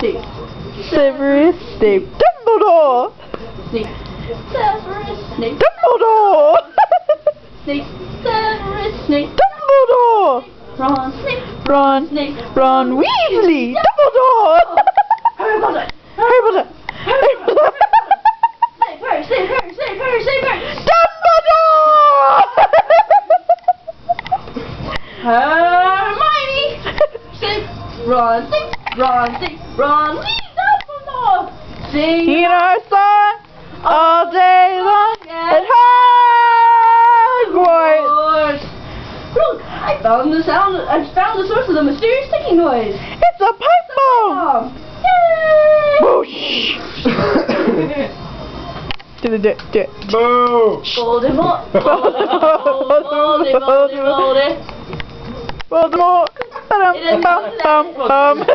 Snape. Severus Snape. Dumbledore. Snape. Severus Snape. Dumbledore. Snape. Severus Snape. Dumbledore. Ron Snape. Ron. Snape. Ron Weasley. Dumbledore. Harry Potter. Harry Potter. Harry Potter. Snape. Dumbledore. Hermione. Snape. Ron Snape. Ron Snape. Ron Lee. Dumbledore. Sing You know our song all day long at Hogwarts. Look, I found the source of the mysterious ticking noise. It's a pipe bomb. Yay! Whoosh. Do it. Boo! Voldemort. Voldemort. Bum.